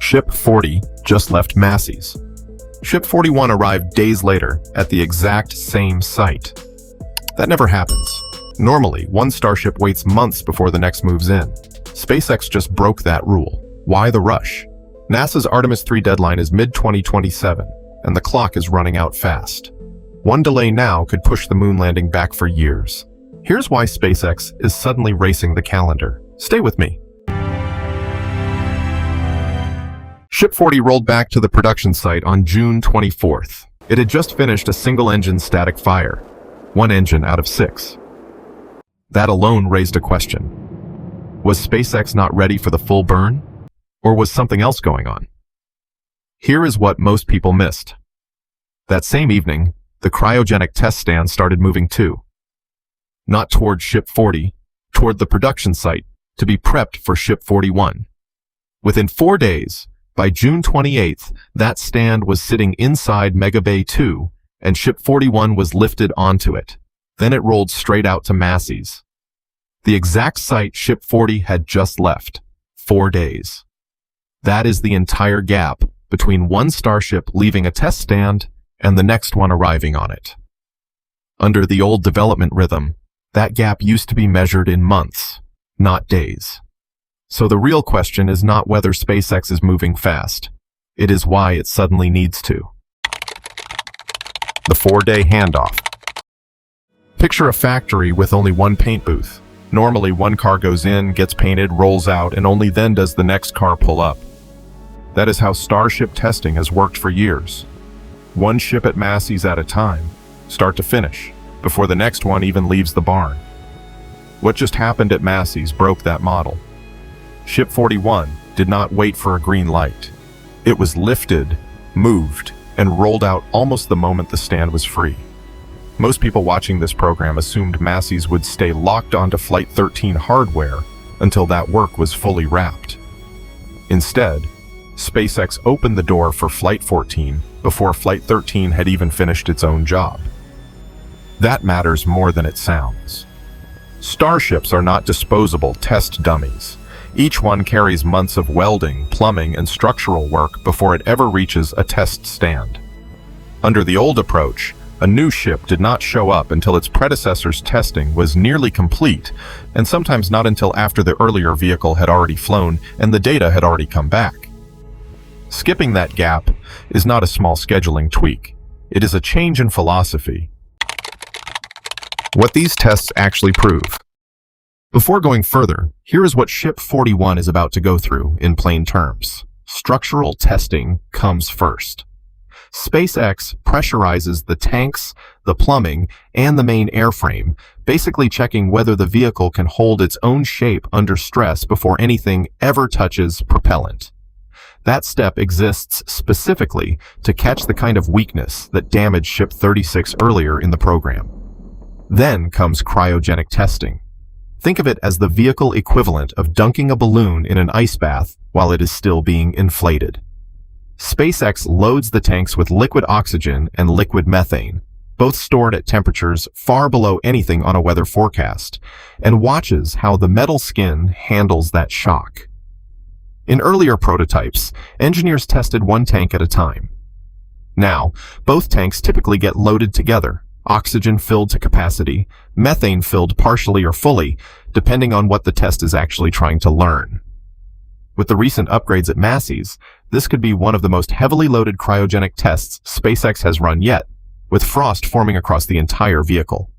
Ship 40 just left Massey's. Ship 41 arrived days later at the exact same site. That never happens. Normally, one Starship waits months before the next moves in. SpaceX just broke that rule. Why the rush? NASA's Artemis 3 deadline is mid-2027, and the clock is running out fast. One delay now could push the moon landing back for years. Here's why SpaceX is suddenly racing the calendar. Stay with me. Ship 40 rolled back to the production site on June 24th. It had just finished a single-engine static fire, one engine out of 6. That alone raised a question. Was SpaceX not ready for the full burn? Or was something else going on? Here is what most people missed. That same evening, the cryogenic test stand started moving too. Not toward Ship 40, toward the production site to be prepped for Ship 41. Within 4 days, by June 28th, that stand was sitting inside Mega Bay 2, and Ship 41 was lifted onto it. Then it rolled straight out to Massey's. The exact site Ship 40 had just left. 4 days. That is the entire gap between one Starship leaving a test stand and the next one arriving on it. Under the old development rhythm, that gap used to be measured in months, not days. So the real question is not whether SpaceX is moving fast. It is why it suddenly needs to. The 4-day handoff. Picture a factory with only one paint booth. Normally, one car goes in, gets painted, rolls out, and only then does the next car pull up. That is how Starship testing has worked for years. One ship at Massey's at a time, start to finish, before the next one even leaves the barn. What just happened at Massey's broke that model. Ship 41 did not wait for a green light. It was lifted, moved, and rolled out almost the moment the stand was free. Most people watching this program assumed Massey's would stay locked onto Flight 13 hardware until that work was fully wrapped. Instead, SpaceX opened the door for Flight 14 before Flight 13 had even finished its own job. That matters more than it sounds. Starships are not disposable test dummies. Each one carries months of welding, plumbing, and structural work before it ever reaches a test stand. Under the old approach, a new ship did not show up until its predecessor's testing was nearly complete, and sometimes not until after the earlier vehicle had already flown and the data had already come back. Skipping that gap is not a small scheduling tweak. It is a change in philosophy. What these tests actually prove. Before going further, here is what Ship 41 is about to go through in plain terms. Structural testing comes first. SpaceX pressurizes the tanks, the plumbing, and the main airframe, basically checking whether the vehicle can hold its own shape under stress before anything ever touches propellant. That step exists specifically to catch the kind of weakness that damaged Ship 36 earlier in the program. Then comes cryogenic testing. Think of it as the vehicle equivalent of dunking a balloon in an ice bath while it is still being inflated. SpaceX loads the tanks with liquid oxygen and liquid methane, both stored at temperatures far below anything on a weather forecast, and watches how the metal skin handles that shock. In earlier prototypes, engineers tested one tank at a time. Now, both tanks typically get loaded together, oxygen filled to capacity, methane filled partially or fully, depending on what the test is actually trying to learn. With the recent upgrades at Massey's, this could be one of the most heavily loaded cryogenic tests SpaceX has run yet, with frost forming across the entire vehicle.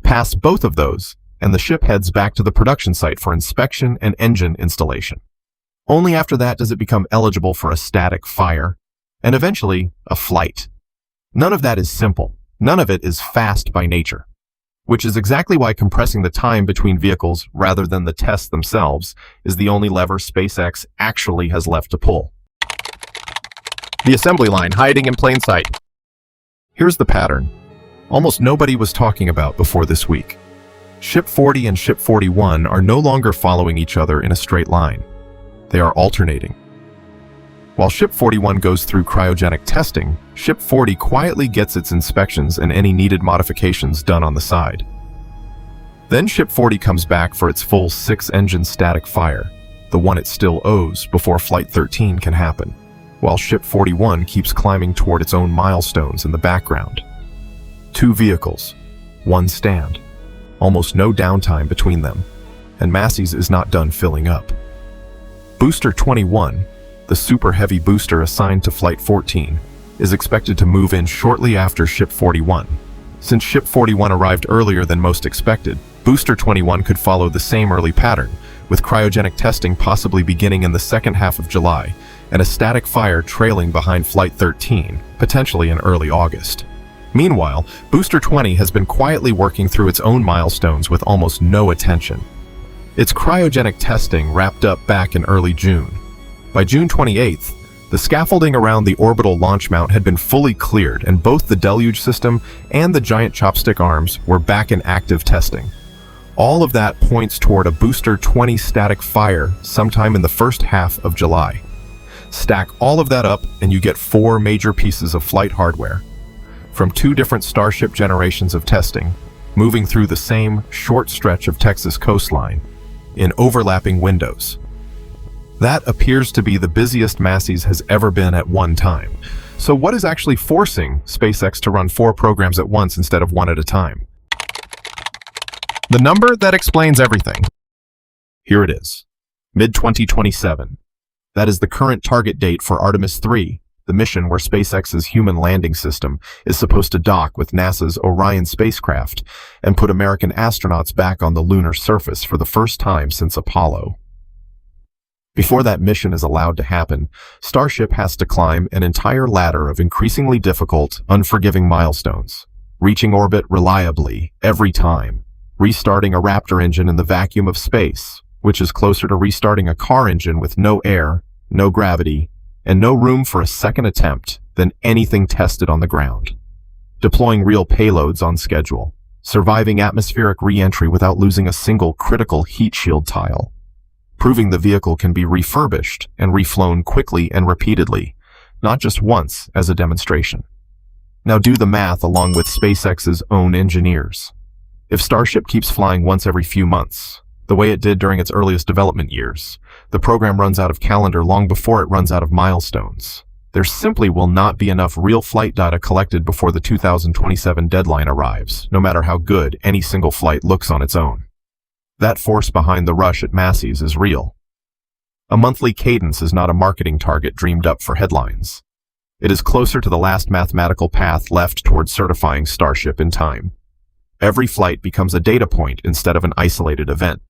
Pass both of those, and the ship heads back to the production site for inspection and engine installation. Only after that does it become eligible for a static fire, and eventually a flight. None of that is simple. None of it is fast by nature, which is exactly why compressing the time between vehicles rather than the tests themselves is the only lever SpaceX actually has left to pull. The assembly line hiding in plain sight. Here's the pattern almost nobody was talking about before this week. Ship 40 and Ship 41 are no longer following each other in a straight line. They are alternating. While Ship 41 goes through cryogenic testing, Ship 40 quietly gets its inspections and any needed modifications done on the side. Then Ship 40 comes back for its full 6-engine static fire, the one it still owes before Flight 13 can happen, while Ship 41 keeps climbing toward its own milestones in the background. 2 vehicles, 1 stand, almost no downtime between them, and Massey's is not done filling up. Booster 21, the super heavy booster assigned to Flight 14, is expected to move in shortly after Ship 41. Since Ship 41 arrived earlier than most expected, Booster 21 could follow the same early pattern, with cryogenic testing possibly beginning in the second half of July, and a static fire trailing behind Flight 13, potentially in early August. Meanwhile, Booster 20 has been quietly working through its own milestones with almost no attention. Its cryogenic testing wrapped up back in early June. By June 28th, the scaffolding around the orbital launch mount had been fully cleared, and both the deluge system and the giant chopstick arms were back in active testing. All of that points toward a Booster 20 static fire sometime in the first half of July. Stack all of that up and you get 4 major pieces of flight hardware, from 2 different Starship generations of testing, moving through the same short stretch of Texas coastline, in overlapping windows. That appears to be the busiest Massey's has ever been at one time. So what is actually forcing SpaceX to run 4 programs at once instead of 1 at a time? The number that explains everything. Here it is, mid-2027. That is the current target date for Artemis 3, the mission where SpaceX's human landing system is supposed to dock with NASA's Orion spacecraft and put American astronauts back on the lunar surface for the first time since Apollo. Before that mission is allowed to happen, Starship has to climb an entire ladder of increasingly difficult, unforgiving milestones, reaching orbit reliably every time, restarting a Raptor engine in the vacuum of space, which is closer to restarting a car engine with no air, no gravity, and no room for a second attempt than anything tested on the ground. Deploying real payloads on schedule, surviving atmospheric re-entry without losing a single critical heat shield tile, proving the vehicle can be refurbished and reflown quickly and repeatedly, not just once as a demonstration. Now do the math along with SpaceX's own engineers. If Starship keeps flying once every few months, the way it did during its earliest development years, the program runs out of calendar long before it runs out of milestones. There simply will not be enough real flight data collected before the 2027 deadline arrives, no matter how good any single flight looks on its own. That force behind the rush at Massey's is real. A monthly cadence is not a marketing target dreamed up for headlines. It is closer to the last mathematical path left toward certifying Starship in time. Every flight becomes a data point instead of an isolated event.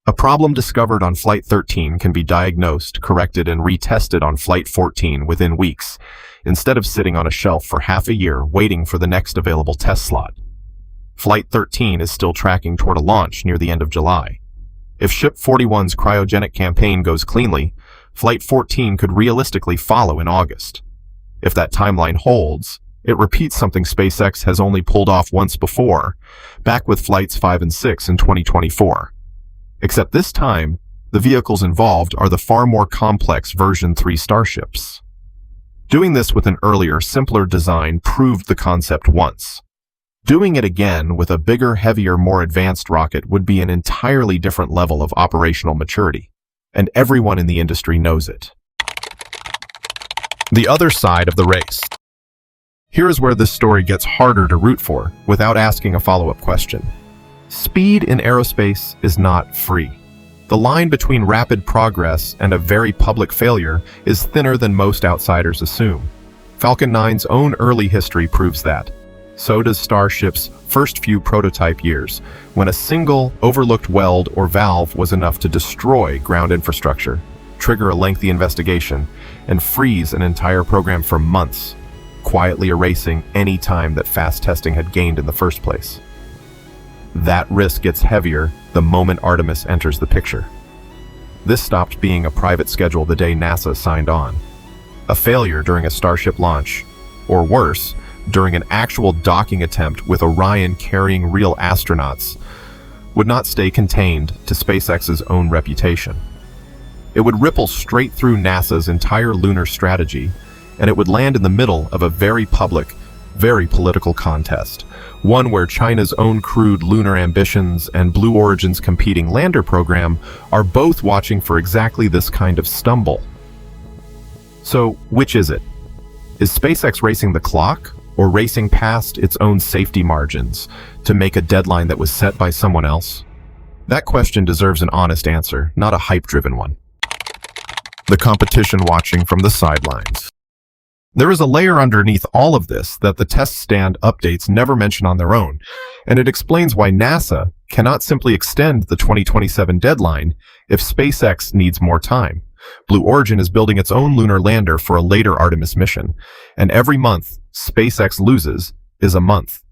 A problem discovered on Flight 13 can be diagnosed, corrected, and retested on Flight 14 within weeks, instead of sitting on a shelf for half a year waiting for the next available test slot. Flight 13 is still tracking toward a launch near the end of July. If Ship 41's cryogenic campaign goes cleanly, Flight 14 could realistically follow in August. If that timeline holds, it repeats something SpaceX has only pulled off once before, back with Flights 5 and 6 in 2024. Except this time, the vehicles involved are the far more complex version 3 Starships. Doing this with an earlier, simpler design proved the concept once. Doing it again with a bigger, heavier, more advanced rocket would be an entirely different level of operational maturity, and everyone in the industry knows it. The other side of the race. Here is where this story gets harder to root for without asking a follow-up question. Speed in aerospace is not free. The line between rapid progress and a very public failure is thinner than most outsiders assume. Falcon 9's own early history proves that. So does Starship's first few prototype years, when a single overlooked weld or valve was enough to destroy ground infrastructure, trigger a lengthy investigation, and freeze an entire program for months, quietly erasing any time that fast testing had gained in the first place. That risk gets heavier the moment Artemis enters the picture. This stopped being a private schedule the day NASA signed on. A failure during a Starship launch, or worse, during an actual docking attempt with Orion carrying real astronauts, would not stay contained to SpaceX's own reputation. It would ripple straight through NASA's entire lunar strategy, and it would land in the middle of a very public, very political contest, one where China's own crewed lunar ambitions and Blue Origin's competing lander program are both watching for exactly this kind of stumble. So, which is it? Is SpaceX racing the clock, or racing past its own safety margins to make a deadline that was set by someone else? That question deserves an honest answer, not a hype-driven one. The competition watching from the sidelines. There is a layer underneath all of this that the test stand updates never mention on their own, and it explains why NASA cannot simply extend the 2027 deadline if SpaceX needs more time. Blue Origin is building its own lunar lander for a later Artemis mission, and every month SpaceX loses is a month.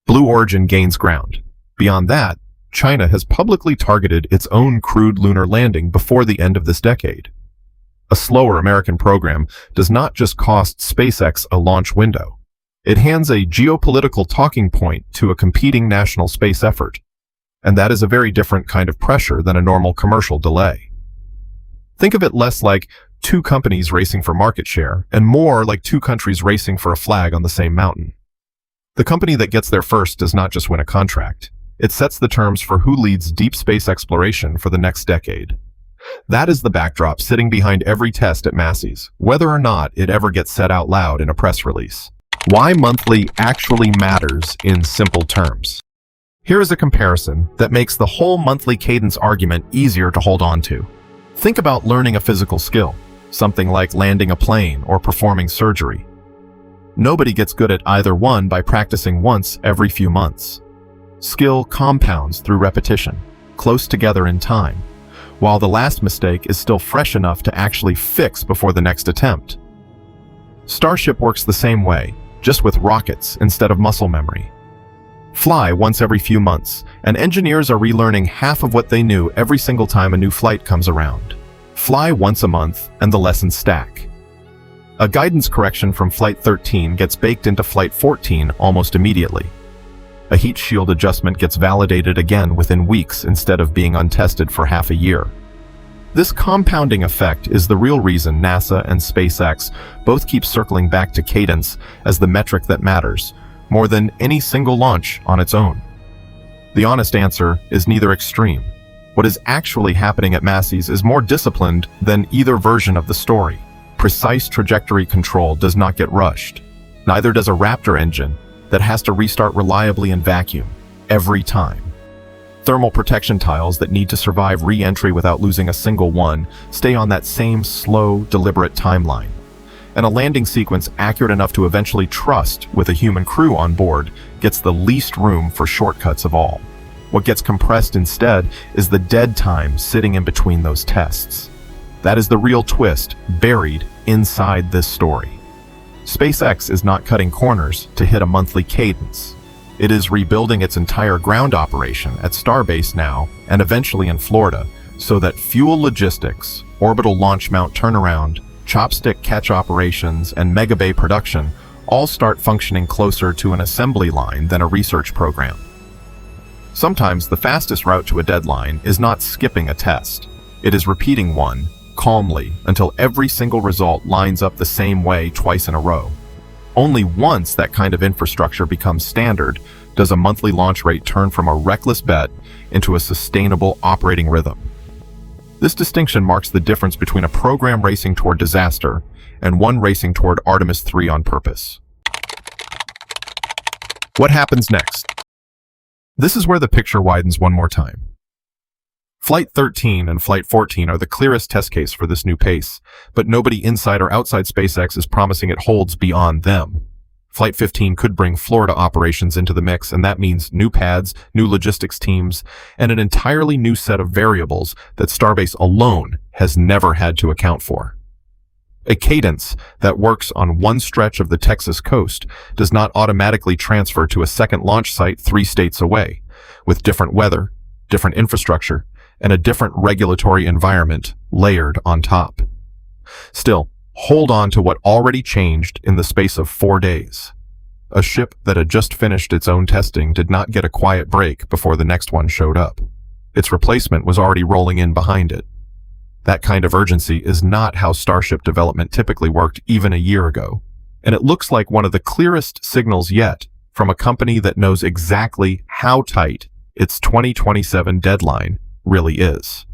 Blue Origin gains ground. Beyond that, China has publicly targeted its own crewed lunar landing before the end of this decade. A slower American program does not just cost SpaceX a launch window. It hands a geopolitical talking point to a competing national space effort. And that is a very different kind of pressure than a normal commercial delay. Think of it less like two companies racing for market share and more like two countries racing for a flag on the same mountain. The company that gets there first does not just win a contract. It sets the terms for who leads deep space exploration for the next decade. That is the backdrop sitting behind every test at Massey's, whether or not it ever gets said out loud in a press release. Why monthly actually matters in simple terms. Here is a comparison that makes the whole monthly cadence argument easier to hold on to. Think about learning a physical skill, something like landing a plane or performing surgery. Nobody gets good at either one by practicing once every few months. Skill compounds through repetition, close together in time, while the last mistake is still fresh enough to actually fix before the next attempt. Starship works the same way, just with rockets instead of muscle memory. Fly once every few months, and engineers are relearning half of what they knew every single time a new flight comes around. Fly once a month, and the lessons stack. A guidance correction from Flight 13 gets baked into Flight 14 almost immediately. A heat shield adjustment gets validated again within weeks instead of being untested for half a year. This compounding effect is the real reason NASA and SpaceX both keep circling back to cadence as the metric that matters, more than any single launch on its own. The honest answer is neither extreme. What is actually happening at Massey's is more disciplined than either version of the story. Precise trajectory control does not get rushed. Neither does a Raptor engine that has to restart reliably in vacuum every time. Thermal protection tiles that need to survive re-entry without losing a single one stay on that same slow, deliberate timeline. And a landing sequence accurate enough to eventually trust with a human crew on board gets the least room for shortcuts of all. What gets compressed instead is the dead time sitting in between those tests. That is the real twist buried inside this story. SpaceX is not cutting corners to hit a monthly cadence. It is rebuilding its entire ground operation at Starbase now and eventually in Florida so that fuel logistics, orbital launch mount turnaround, chopstick catch operations, and megabay production all start functioning closer to an assembly line than a research program. Sometimes the fastest route to a deadline is not skipping a test. It is repeating one calmly until every single result lines up the same way twice in a row. Only once that kind of infrastructure becomes standard does a monthly launch rate turn from a reckless bet into a sustainable operating rhythm. This distinction marks the difference between a program racing toward disaster and one racing toward Artemis 3 on purpose. What happens next? This is where the picture widens one more time. Flight 13 and Flight 14 are the clearest test case for this new pace, but nobody inside or outside SpaceX is promising it holds beyond them. Flight 15 could bring Florida operations into the mix, and that means new pads, new logistics teams, and an entirely new set of variables that Starbase alone has never had to account for. A cadence that works on one stretch of the Texas coast does not automatically transfer to a second launch site 3 states away, with different weather, different infrastructure, and a different regulatory environment layered on top. Still, hold on to what already changed in the space of 4 days. A ship that had just finished its own testing did not get a quiet break before the next one showed up. Its replacement was already rolling in behind it. That kind of urgency is not how Starship development typically worked even a year ago. And it looks like one of the clearest signals yet from a company that knows exactly how tight its 2027 deadline really is.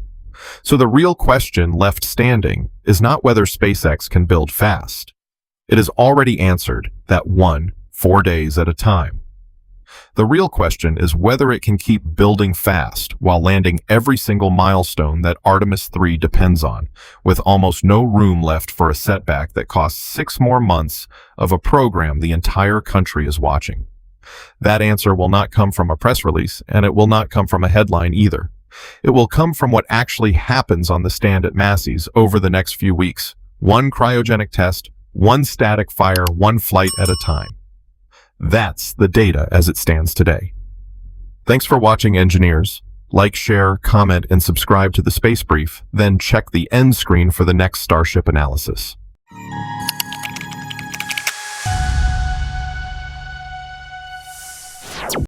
So the real question left standing is not whether SpaceX can build fast. It is already answered that 4 days at a time. The real question is whether it can keep building fast while landing every single milestone that Artemis 3 depends on, with almost no room left for a setback that costs 6 more months of a program the entire country is watching. That answer will not come from a press release, and it will not come from a headline either. It will come from what actually happens on the stand at Massey's over the next few weeks. One cryogenic test, one static fire, one flight at a time. That's the data as it stands today. Thanks for watching, engineers. Like, share, comment, and subscribe to the Space Brief, then check the end screen for the next Starship analysis.